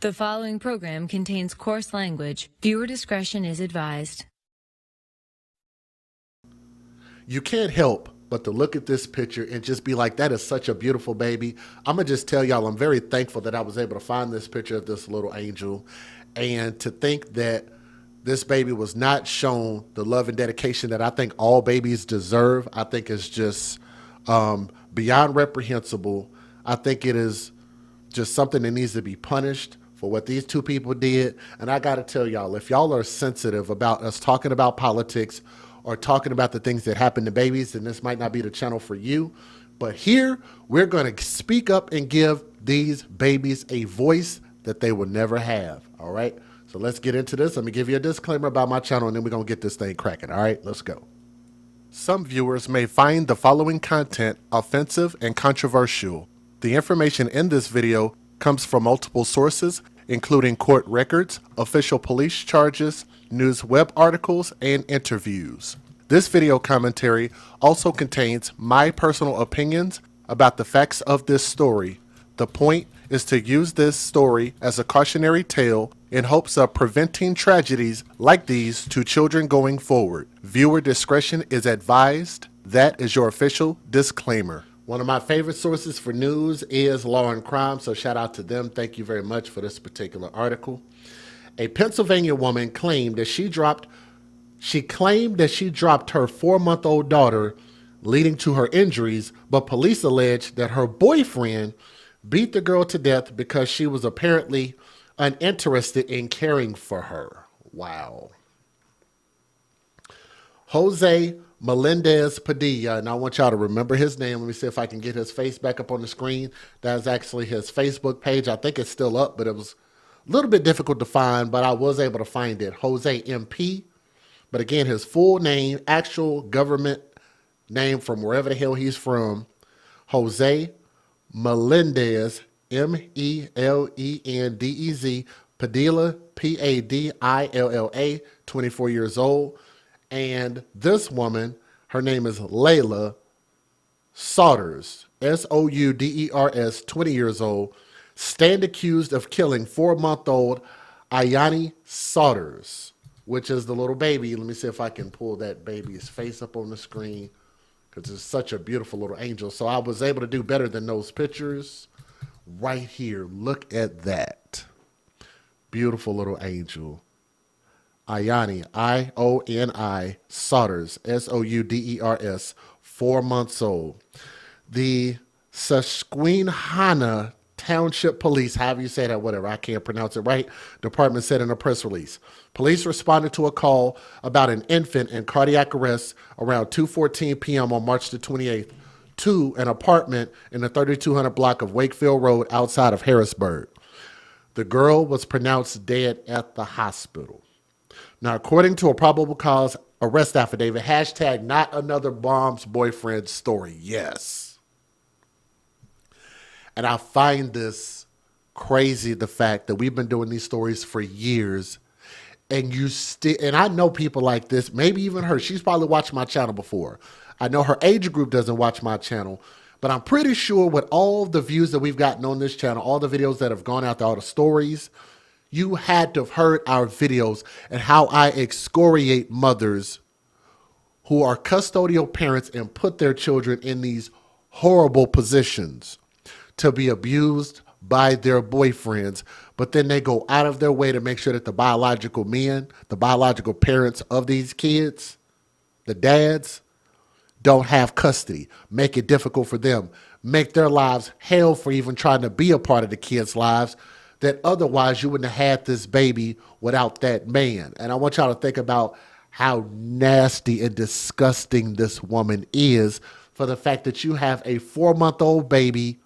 The following program contains coarse language. Viewer discretion is advised. You can't help but to look at this picture and just be like, that is such a beautiful baby. I'm going to just tell y'all, I'm very thankful that I was able to find this picture of this little angel, and to think that this baby was not shown the love and dedication that I think all babies deserve, I think is just beyond reprehensible. I think it is just something that needs to be punished for what these two people did. And I got to tell y'all, if y'all are sensitive about us talking about politics or talking about the things that happen to babies, then this might not be the channel for you. But here, we're going to speak up and give these babies a voice that they will never have. All right? So let's get into this. Let me give you a disclaimer about my channel, and then we're going to get this thing cracking. All right? Let's go. Some viewers may find the following content offensive and controversial. The information in this video comes from multiple sources, including court records, official police charges, news web articles, and interviews. This video commentary also contains my personal opinions about the facts of this story. The point is to use this story as a cautionary tale in hopes of preventing tragedies like these to children going forward. Viewer discretion is advised. That is your official disclaimer. One of my favorite sources for news is Law and Crime, so shout out to them. Thank you very much for this particular article. A Pennsylvania woman claimed that she dropped her 4-month-old daughter, leading to her injuries, but police alleged that her boyfriend beat the girl to death because she was apparently uninterested in caring for her. Wow. Jose Melendez Padilla, and I want y'all to remember his name. Let me see if I can get his face back up on the screen. That's actually his Facebook page. I think it's still up, but it was a little bit difficult to find, but I was able to find it. Jose MP. But again, his full name, actual government name from wherever the hell he's from, Jose Melendez, Melendez, Padilla, Padilla, 24 years old. And this woman, her name is Layla Saunders, Souders, 20 years old, stand accused of killing 4-month-old Ayani Saunders, which is the little baby. Let me see if I can pull that baby's face up on the screen, because it's such a beautiful little angel. So I was able to do better than those pictures right here. Look at that. Beautiful little angel. Ayani, I-O-N-I, Saunders, S-O-U-D-E-R-S, 4 months old. The Susquehanna Township Police, however you say that, whatever, I can't pronounce it right, department said in a press release. Police responded to a call about an infant in cardiac arrest around 2:14 p.m. on March the 28th to an apartment in the 3200 block of Wakefield Road outside of Harrisburg. The girl was pronounced dead at the hospital. Now, according to a probable cause arrest affidavit, hashtag not another mom's boyfriend story. Yes. And I find this crazy, the fact that we've been doing these stories for years, and and I know people like this, maybe even her. She's probably watched my channel before. I know her age group doesn't watch my channel, but I'm pretty sure with all the views that we've gotten on this channel, all the videos that have gone out there, all the stories, you had to have heard our videos and how I excoriate mothers who are custodial parents and put their children in these horrible positions to be abused by their boyfriends, but then they go out of their way to make sure that the biological men, the biological parents of these kids, the dads, don't have custody, make it difficult for them, make their lives hell for even trying to be a part of the kids' lives, that otherwise you wouldn't have had this baby without that man. And I want y'all to think about how nasty and disgusting this woman is, for the fact that you have a 4-month-old baby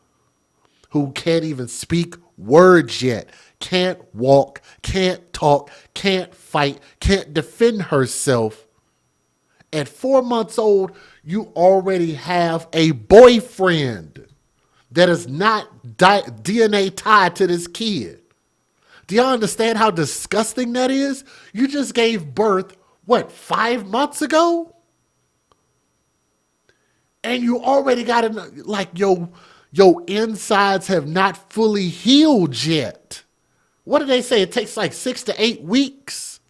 who can't even speak words yet, can't walk, can't talk, can't fight, can't defend herself. At 4 months old, you already have a boyfriend that is not DNA tied to this kid. Do y'all understand how disgusting that is? You just gave birth, what, 5 months ago? And you already got, like, your insides have not fully healed yet. What do they say? It takes like 6 to 8 weeks.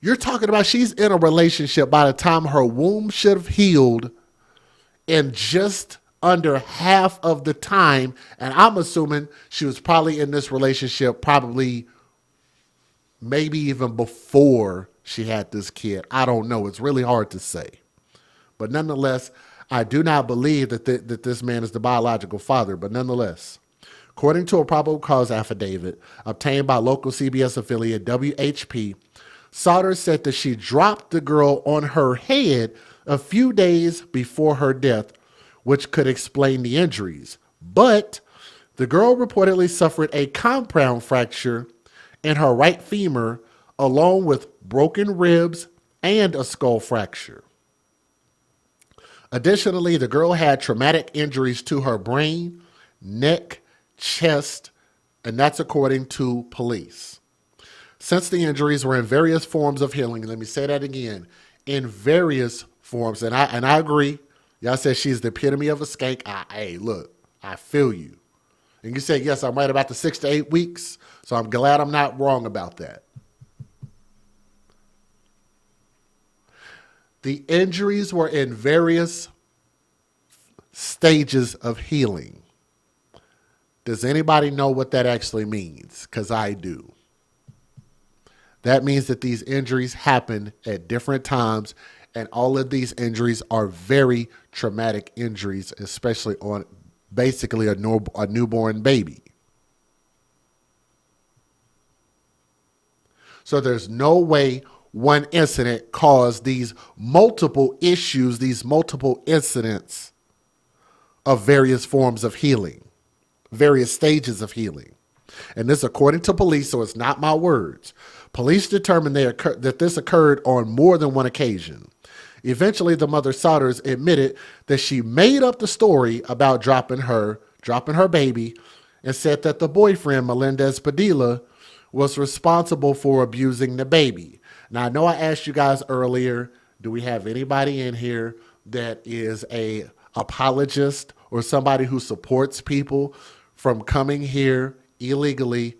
You're talking about she's in a relationship by the time her womb should have healed in just under half of the time. And I'm assuming she was probably in this relationship probably maybe even before she had this kid. I don't know. It's really hard to say. But nonetheless, I do not believe that that this man is the biological father. But nonetheless, according to a probable cause affidavit obtained by local CBS affiliate WHP, Saunders said that she dropped the girl on her head a few days before her death, which could explain the injuries. But the girl reportedly suffered a compound fracture in her right femur, along with broken ribs and a skull fracture. Additionally, the girl had traumatic injuries to her brain, neck, chest, and that's according to police. Since the injuries were in various forms of healing, let me say that again, in various forms, and I agree. Y'all said she's the epitome of a skank. Hey, look, I feel you. And you said, yes, I'm right about the 6 to 8 weeks, so I'm glad I'm not wrong about that. The injuries were in various stages of healing. Does anybody know what that actually means? Because I do. That means that these injuries happen at different times, and all of these injuries are very traumatic injuries, especially on basically a newborn baby. So there's no way one incident caused these multiple issues, these multiple incidents of various forms of healing, various stages of healing. And this according to police, so it's not my words. Police determined that this occurred on more than one occasion. Eventually, the mother Saunders admitted that she made up the story about dropping her baby, and said that the boyfriend, Melendez Padilla, was responsible for abusing the baby. Now, I know I asked you guys earlier, do we have anybody in here that is a apologist or somebody who supports people from coming here illegally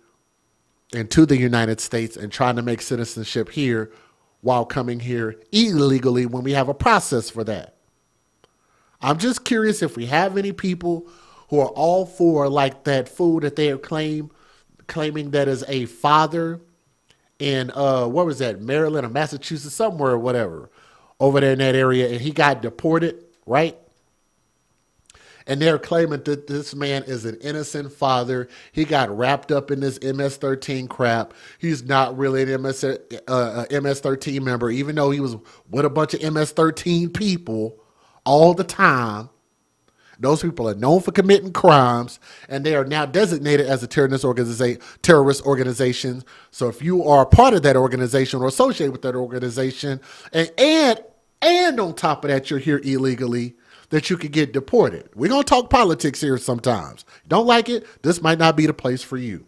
into the United States and trying to make citizenship here while coming here illegally when we have a process for that? I'm just curious if we have any people who are all for like that fool that they are claiming that is a father in what was that, Maryland or Massachusetts, somewhere or whatever, over there in that area, and he got deported, right? And they're claiming that this man is an innocent father. He got wrapped up in this MS-13 crap. He's not really an MS-13 member, even though he was with a bunch of MS-13 people all the time. Those people are known for committing crimes, and they are now designated as a terrorist organization. So if you are a part of that organization or associated with that organization, and on top of that, you're here illegally, that you could get deported. We're going to talk politics here sometimes. Don't like it? This might not be the place for you.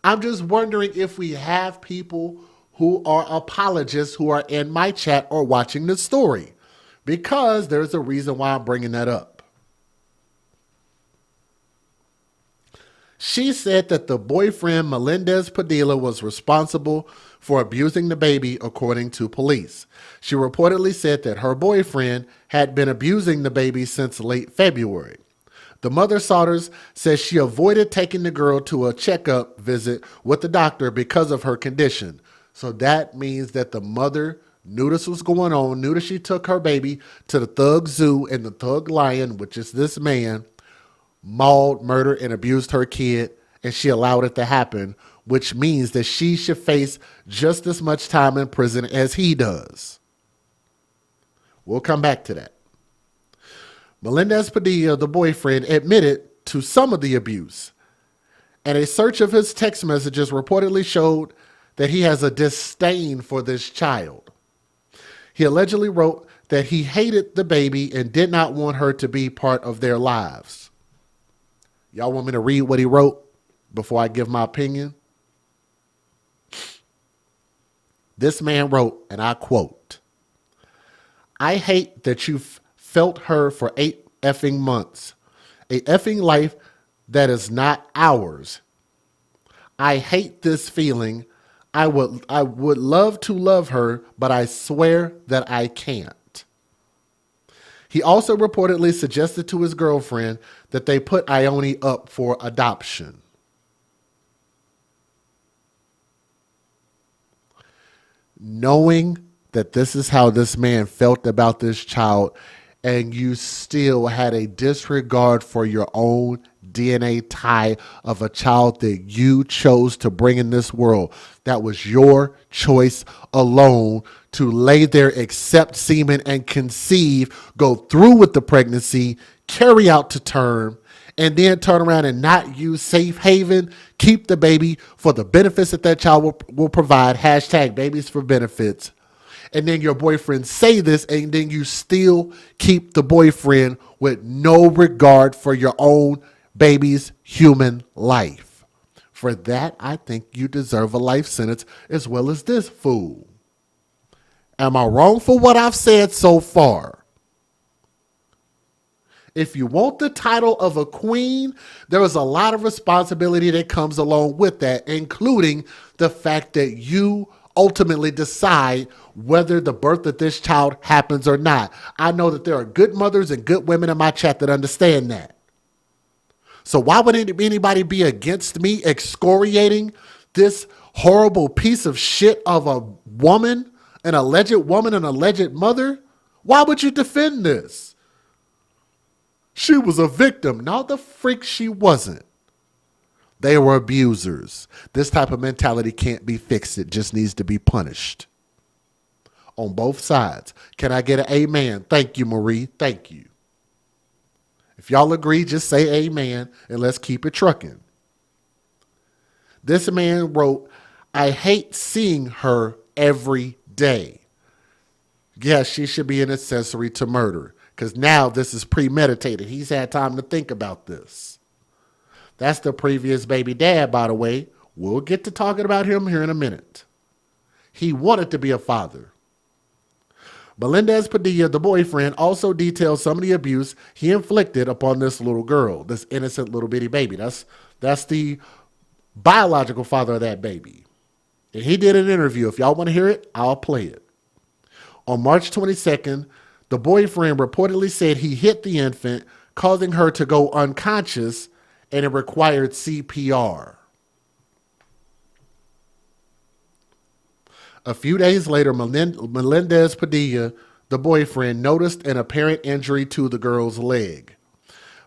I'm just wondering if we have people who are apologists who are in my chat or watching the story, because there's a reason why I'm bringing that up. She said that the boyfriend, Melendez Padilla, was responsible for abusing the baby, according to police. She reportedly said that her boyfriend had been abusing the baby since late February. The mother, Saunders, says she avoided taking the girl to a checkup visit with the doctor because of her condition. So that means that the mother knew this was going on, knew that she took her baby to the Thug Zoo, and the Thug Lion, which is this man, mauled, murdered, and abused her kid, and she allowed it to happen, which means that she should face just as much time in prison as he does. We'll come back to that. Melendez Padilla, the boyfriend, admitted to some of the abuse, and a search of his text messages reportedly showed that he has a disdain for this child. He allegedly wrote that he hated the baby and did not want her to be part of their lives. Y'all want me to read what he wrote before I give my opinion? This man wrote, and I quote, "I hate that you've felt her for 8 effing months. A effing life that is not ours. I hate this feeling. I would love to love her, but I swear that I can't. He also reportedly suggested to his girlfriend that they put Ione up for adoption. Knowing that this is how this man felt about this child, and you still had a disregard for your own DNA tie of a child that you chose to bring in this world. That was your choice alone to lay there, accept semen, and conceive, go through with the pregnancy, carry out to term, and then turn around and not use safe haven, keep the baby for the benefits that that child will provide, hashtag babies for benefits. And then your boyfriend say this, and then you still keep the boyfriend with no regard for your own baby's human life. For that, I think you deserve a life sentence as well as this fool. Am I wrong for what I've said so far? If you want the title of a queen, there is a lot of responsibility that comes along with that, including the fact that you ultimately decide whether the birth of this child happens or not. I know that there are good mothers and good women in my chat that understand that. So why would anybody be against me excoriating this horrible piece of shit of a woman, an alleged mother? Why would you defend this? She was a victim. No, the freak she wasn't. They were abusers. This type of mentality can't be fixed. It just needs to be punished. On both sides. Can I get an amen? Thank you, Marie. Thank you. If y'all agree, just say amen and let's keep it trucking. This man wrote, I hate seeing her every day. Yes, she should be an accessory to murder because now this is premeditated. He's had time to think about this. That's the previous baby dad, by the way. We'll get to talking about him here in a minute. He wanted to be a father. Melendez Padilla, the boyfriend, also detailed some of the abuse he inflicted upon this little girl, this innocent little bitty baby. That's the biological father of that baby. And he did an interview. If y'all want to hear it, I'll play it. On March 22nd, the boyfriend reportedly said he hit the infant, causing her to go unconscious, and it required CPR. A few days later, Melendez Padilla, the boyfriend, noticed an apparent injury to the girl's leg.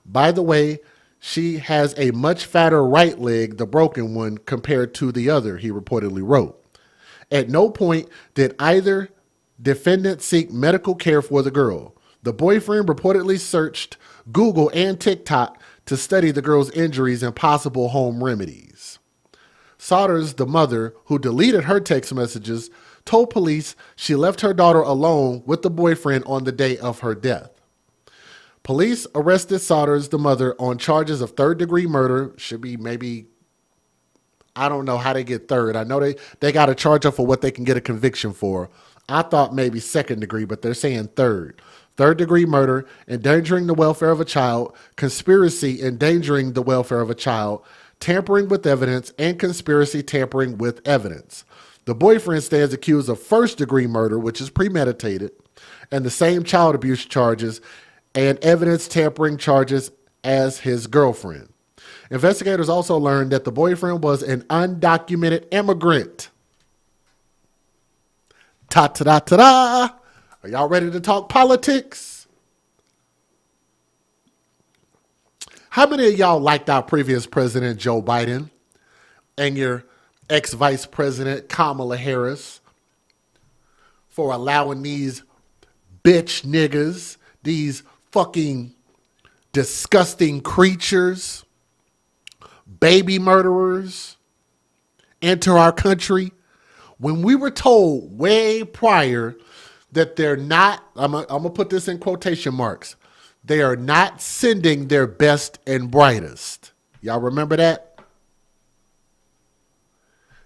By the way, she has a much fatter right leg, the broken one, compared to the other, he reportedly wrote. At no point did either defendant seek medical care for the girl. The boyfriend reportedly searched Google and TikTok to study the girl's injuries and possible home remedies. Sodders, the mother, who deleted her text messages, told police she left her daughter alone with the boyfriend on the day of her death. Police arrested Sodders, the mother, on charges of third-degree murder. Should be maybe, I don't know how they get third. I know they got to charge her for what they can get a conviction for. I thought maybe second degree, but they're saying third. Third-degree murder, endangering the welfare of a child, conspiracy endangering the welfare of a child, tampering with evidence, and conspiracy tampering with evidence. The boyfriend stands accused of first-degree murder, which is premeditated, and the same child abuse charges and evidence tampering charges as his girlfriend. Investigators also learned that the boyfriend was an undocumented immigrant. Ta-ta-da-ta-da! Are y'all ready to talk politics? How many of y'all liked our previous president, Joe Biden, and your ex-vice president, Kamala Harris, for allowing these bitch niggas, these fucking disgusting creatures, baby murderers, enter our country? When we were told way prior that they're not, I'm going to put this in quotation marks, they are not sending their best and brightest. Y'all remember that?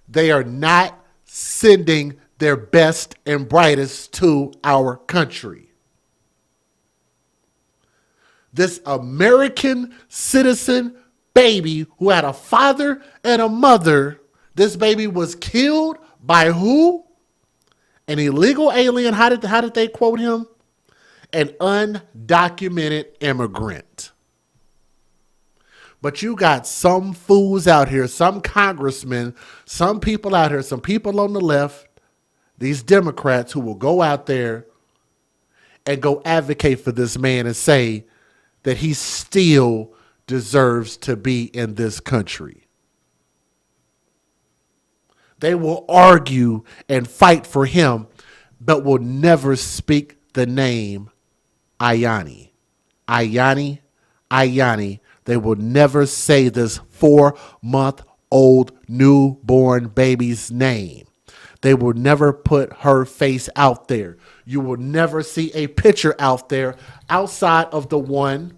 They are not sending their best and brightest to our country. This American citizen baby who had a father and a mother. This baby was killed by who? An illegal alien. How did they quote him? An undocumented immigrant. But you got some fools out here, some congressmen, some people out here, some people on the left, these Democrats who will go out there and go advocate for this man and say that he still deserves to be in this country. They will argue and fight for him, but will never speak the name Ayani. Ayani, Ayani. They will never say this 4-month-old newborn baby's name. They will never put her face out there. You will never see a picture out there outside of the one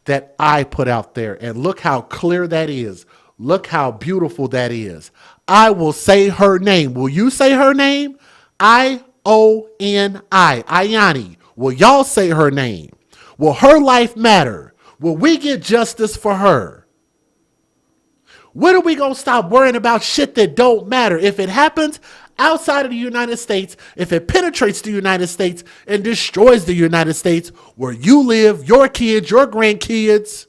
that I put out there. And look how clear that is. Look how beautiful that is. I will say her name. Will you say her name? Ioni. Ayani. Will y'all say her name? Will her life matter? Will we get justice for her? When are we going to stop worrying about shit that don't matter? If it happens outside of the United States, if it penetrates the United States and destroys the United States, where you live, your kids, your grandkids,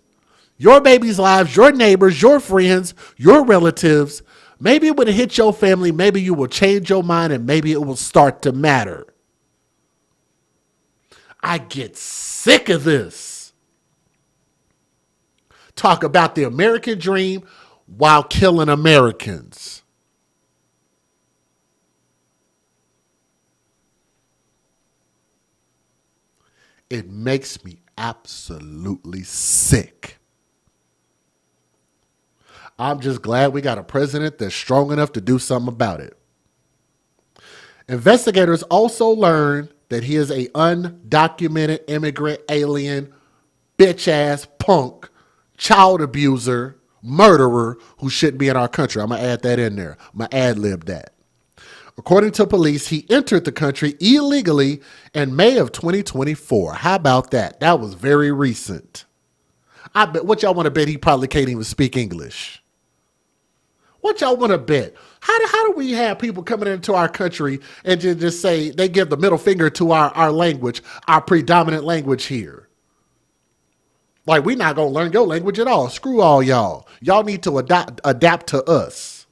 your babies' lives, your neighbors, your friends, your relatives, maybe when it hits your family, maybe you will change your mind and maybe it will start to matter. I get sick of this. Talk about the American dream while killing Americans. It makes me absolutely sick. I'm just glad we got a president that's strong enough to do something about it. Investigators also learned that he is an undocumented immigrant alien, bitch-ass punk, child abuser, murderer who shouldn't be in our country. I'm going to add that in there. I'm going to ad-lib that. According to police, he entered the country illegally in May of 2024. How about that? That was very recent. I bet. What y'all want to bet he probably can't even speak English? What y'all want to bet? How do we have people coming into our country and just say they give the middle finger to our language, our predominant language here? Like, we're not going to learn your language at all. Screw all y'all. Y'all need to adapt to us.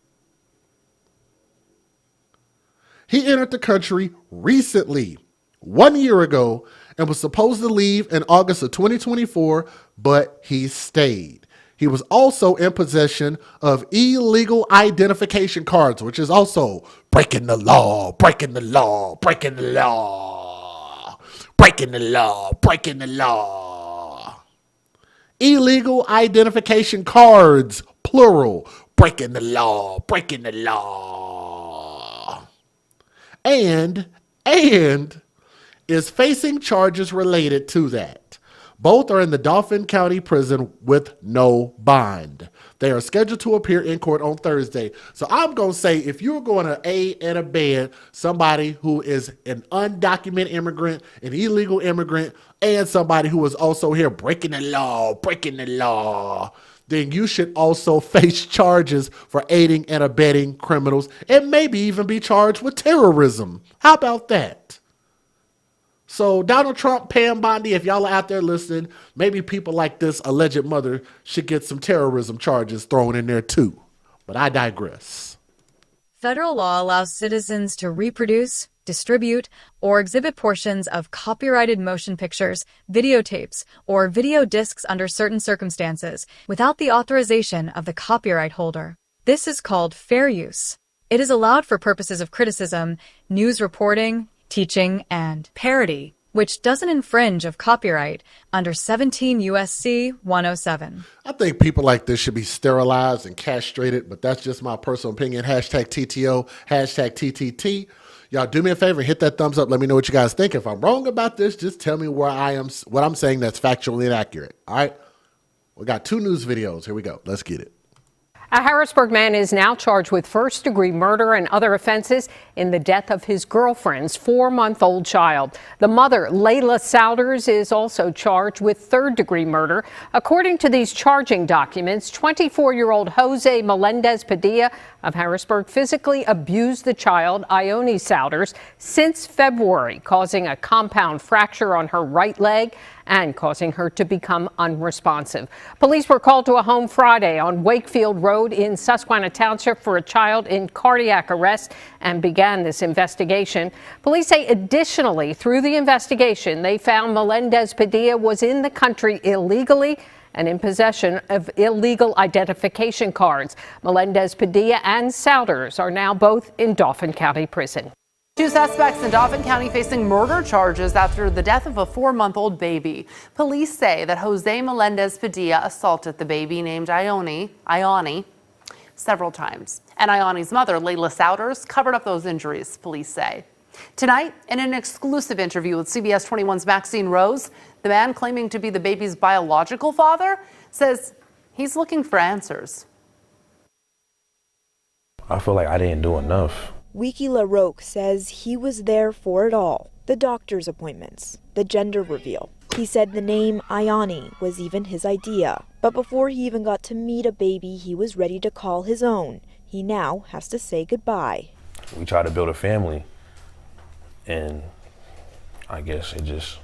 He entered the country recently, 1 year ago, and was supposed to leave in August of 2024, but he stayed. He was also in possession of illegal identification cards, which is also breaking the law, breaking the law, breaking the law, breaking the law, breaking the law. Illegal identification cards, plural, breaking the law, breaking the law. And is facing charges related to that. Both are in the Dauphin County prison with no bond. They are scheduled to appear in court on Thursday. So I'm going to say, if you're going to aid and abet somebody who is an undocumented immigrant, an illegal immigrant, and somebody who is also here breaking the law, then you should also face charges for aiding and abetting criminals and maybe even be charged with terrorism. How about that? So Donald Trump, Pam Bondi, if y'all are out there listening, maybe people like this alleged mother should get some terrorism charges thrown in there too. But I digress. Federal law allows citizens to reproduce, distribute, or exhibit portions of copyrighted motion pictures, videotapes, or video discs under certain circumstances without the authorization of the copyright holder. This is called fair use. It is allowed for purposes of criticism, news reporting, teaching, and parody, which doesn't infringe of copyright under 17 U.S.C. 107. I think people like this should be sterilized and castrated, but that's just my personal opinion. Hashtag TTO, hashtag TTT. Y'all do me a favor, hit that thumbs up. Let me know what you guys think. If I'm wrong about this, just tell me where I am, what I'm saying that's factually inaccurate. All right. We got 2 news videos. Here we go. Let's get it. A Harrisburg man is now charged with first-degree murder and other offenses in the death of his girlfriend's 4-month-old child. The mother, Layla Souders, is also charged with third-degree murder. According to these charging documents, 24-year-old Jose Melendez Padilla of Harrisburg physically abused the child, Ione Souders, since February, causing a compound fracture on her right leg and causing her to become unresponsive. Police were called to a home Friday on Wakefield Road in Susquehanna Township for a child in cardiac arrest and began this investigation. Police say additionally, through the investigation, they found Melendez Padilla was in the country illegally and in possession of illegal identification cards. Melendez Padilla and Souders are now both in Dauphin County Prison. 2 suspects in Dauphin County facing murder charges after the death of a 4-month-old baby. Police say that Jose Melendez Padilla assaulted the baby named Ione several times. And Ione's mother, Layla Souders, covered up those injuries, police say. Tonight, in an exclusive interview with CBS 21's Maxine Rose, the man claiming to be the baby's biological father says he's looking for answers. I feel like I didn't do enough. Wiki LaRoque says he was there for it all. The doctor's appointments, the gender reveal. He said the name Ione was even his idea. But before he even got to meet a baby he was ready to call his own, he now has to say goodbye. We tried to build a family, and I guess it just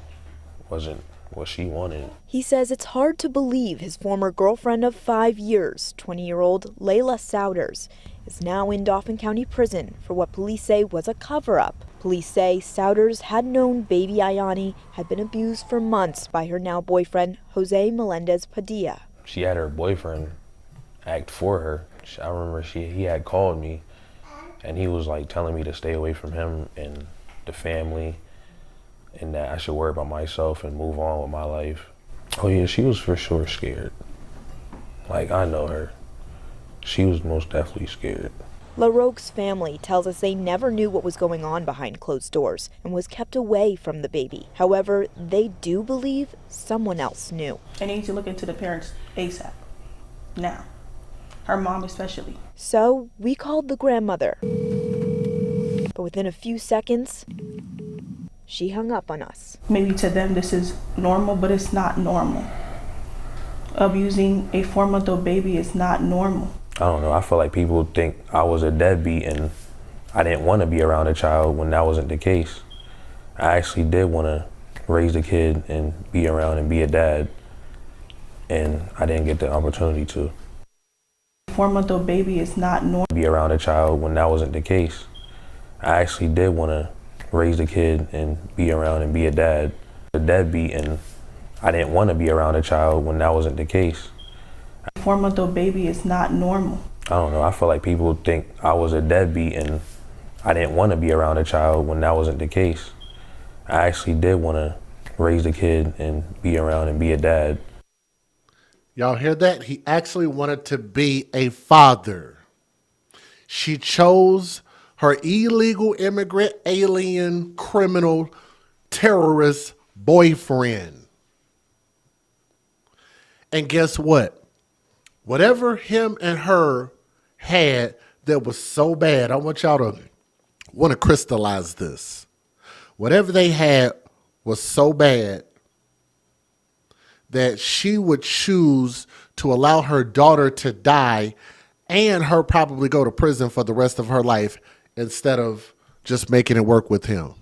wasn't what she wanted. He says it's hard to believe his former girlfriend of 5 years, 20-year-old Layla Souders, is now in Dauphin County Prison for what police say was a cover-up. Police say Souders had known baby Ione had been abused for months by her now boyfriend, Jose Melendez Padilla. She had her boyfriend act for her. I remember he had called me, and he was like telling me to stay away from him and the family, and that I should worry about myself and move on with my life. Oh yeah, she was for sure scared. Like, I know her. She was most definitely scared. LaRoque's family tells us they never knew what was going on behind closed doors and was kept away from the baby. However, they do believe someone else knew. I need to look into the parents ASAP. Now. Her mom especially. So we called the grandmother. But within a few seconds, she hung up on us. Maybe to them this is normal, but it's not normal. Abusing a 4-month-old baby is not normal. I don't know, I feel like people think I was a deadbeat and I didn't want to be around a child when that wasn't the case. I actually did want to raise a kid and be around and be a dad, and I didn't get the opportunity to. 4-month-old baby is not normal. Be around a child when that wasn't the case. I actually did want to raise a kid and be around and be a dad. A deadbeat, and I didn't want to be around a child when that wasn't the case. 4-month-old baby is not normal. I don't know, I feel like people think I was a deadbeat and I didn't want to be around a child when that wasn't the case. I actually did want to raise a kid and be around and be a dad. Y'all hear that? He actually wanted to be a father. She chose her illegal immigrant, alien, criminal, terrorist boyfriend. And guess what? Whatever him and her had that was so bad, I want y'all to want to crystallize this. Whatever they had was so bad that she would choose to allow her daughter to die and her probably go to prison for the rest of her life instead of just making it work with him.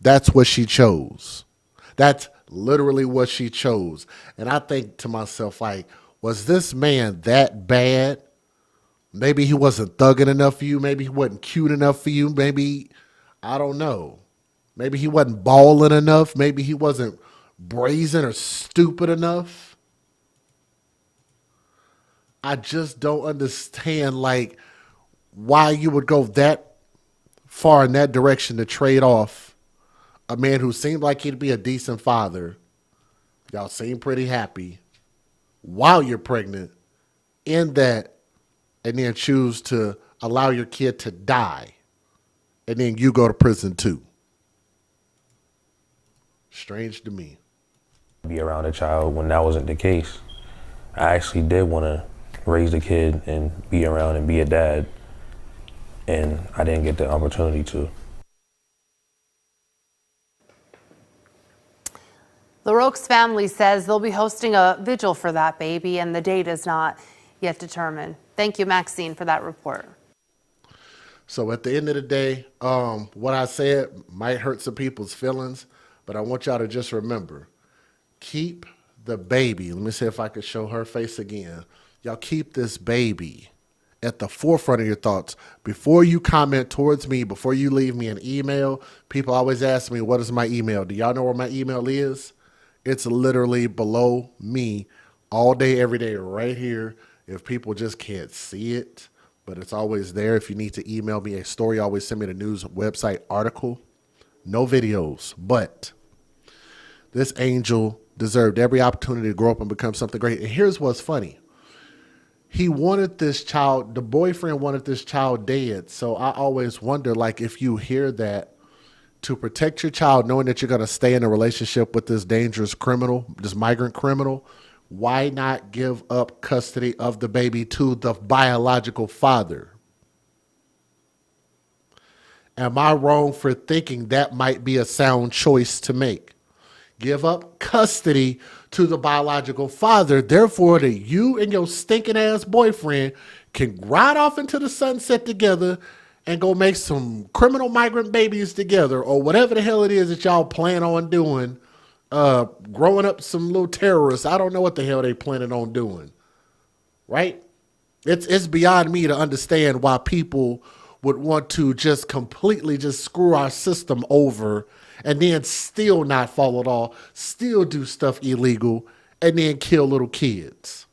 That's what she chose. That's literally what she chose. And I think to myself, like, was this man that bad? Maybe he wasn't thugging enough for you. Maybe he wasn't cute enough for you. Maybe, I don't know. Maybe he wasn't balling enough. Maybe he wasn't brazen or stupid enough. I just don't understand, like, why you would go that far in that direction to trade off a man who seemed like he'd be a decent father. Y'all seem pretty happy while you're pregnant in that, and then choose to allow your kid to die, and then you go to prison too. Strange to me. Be around a child when that wasn't the case. I actually did want to raise a kid and be around and be a dad, and I didn't get the opportunity to. LaRoque's family says they'll be hosting a vigil for that baby, and the date is not yet determined. Thank you, Maxine, for that report. So at the end of the day, what I said might hurt some people's feelings, but I want y'all to just remember, keep the baby. Let me see if I could show her face again. Y'all keep this baby at the forefront of your thoughts. Before you comment towards me, before you leave me an email, people always ask me, what is my email? Do y'all know where my email is? It's literally below me all day, every day, right here. If people just can't see it, but it's always there. If you need to email me a story, always send me the news website article. No videos, but this angel deserved every opportunity to grow up and become something great. And here's what's funny. He wanted this child, the boyfriend wanted this child dead. So I always wonder, like, if you hear that, to protect your child, knowing that you're going to stay in a relationship with this dangerous criminal, this migrant criminal, why not give up custody of the baby to the biological father? Am I wrong for thinking that might be a sound choice to make? Give up custody to the biological father, therefore that you and your stinking ass boyfriend can ride off into the sunset together and go make some criminal migrant babies together, or whatever the hell it is that y'all plan on doing, growing up some little terrorists. I don't know what the hell they planning on doing, right? It's beyond me to understand why people would want to just completely just screw our system over and then still not follow it all, still do stuff illegal, and then kill little kids.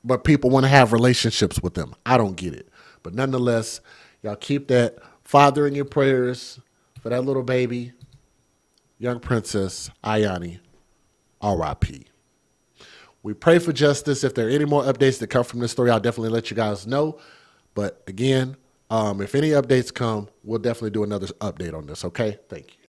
But people want to have relationships with them. I don't get it. But nonetheless, y'all keep that father in your prayers for that little baby, young princess, Ayani, R.I.P. We pray for justice. If there are any more updates that come from this story, I'll definitely let you guys know. But again, if any updates come, we'll definitely do another update on this, okay? Thank you.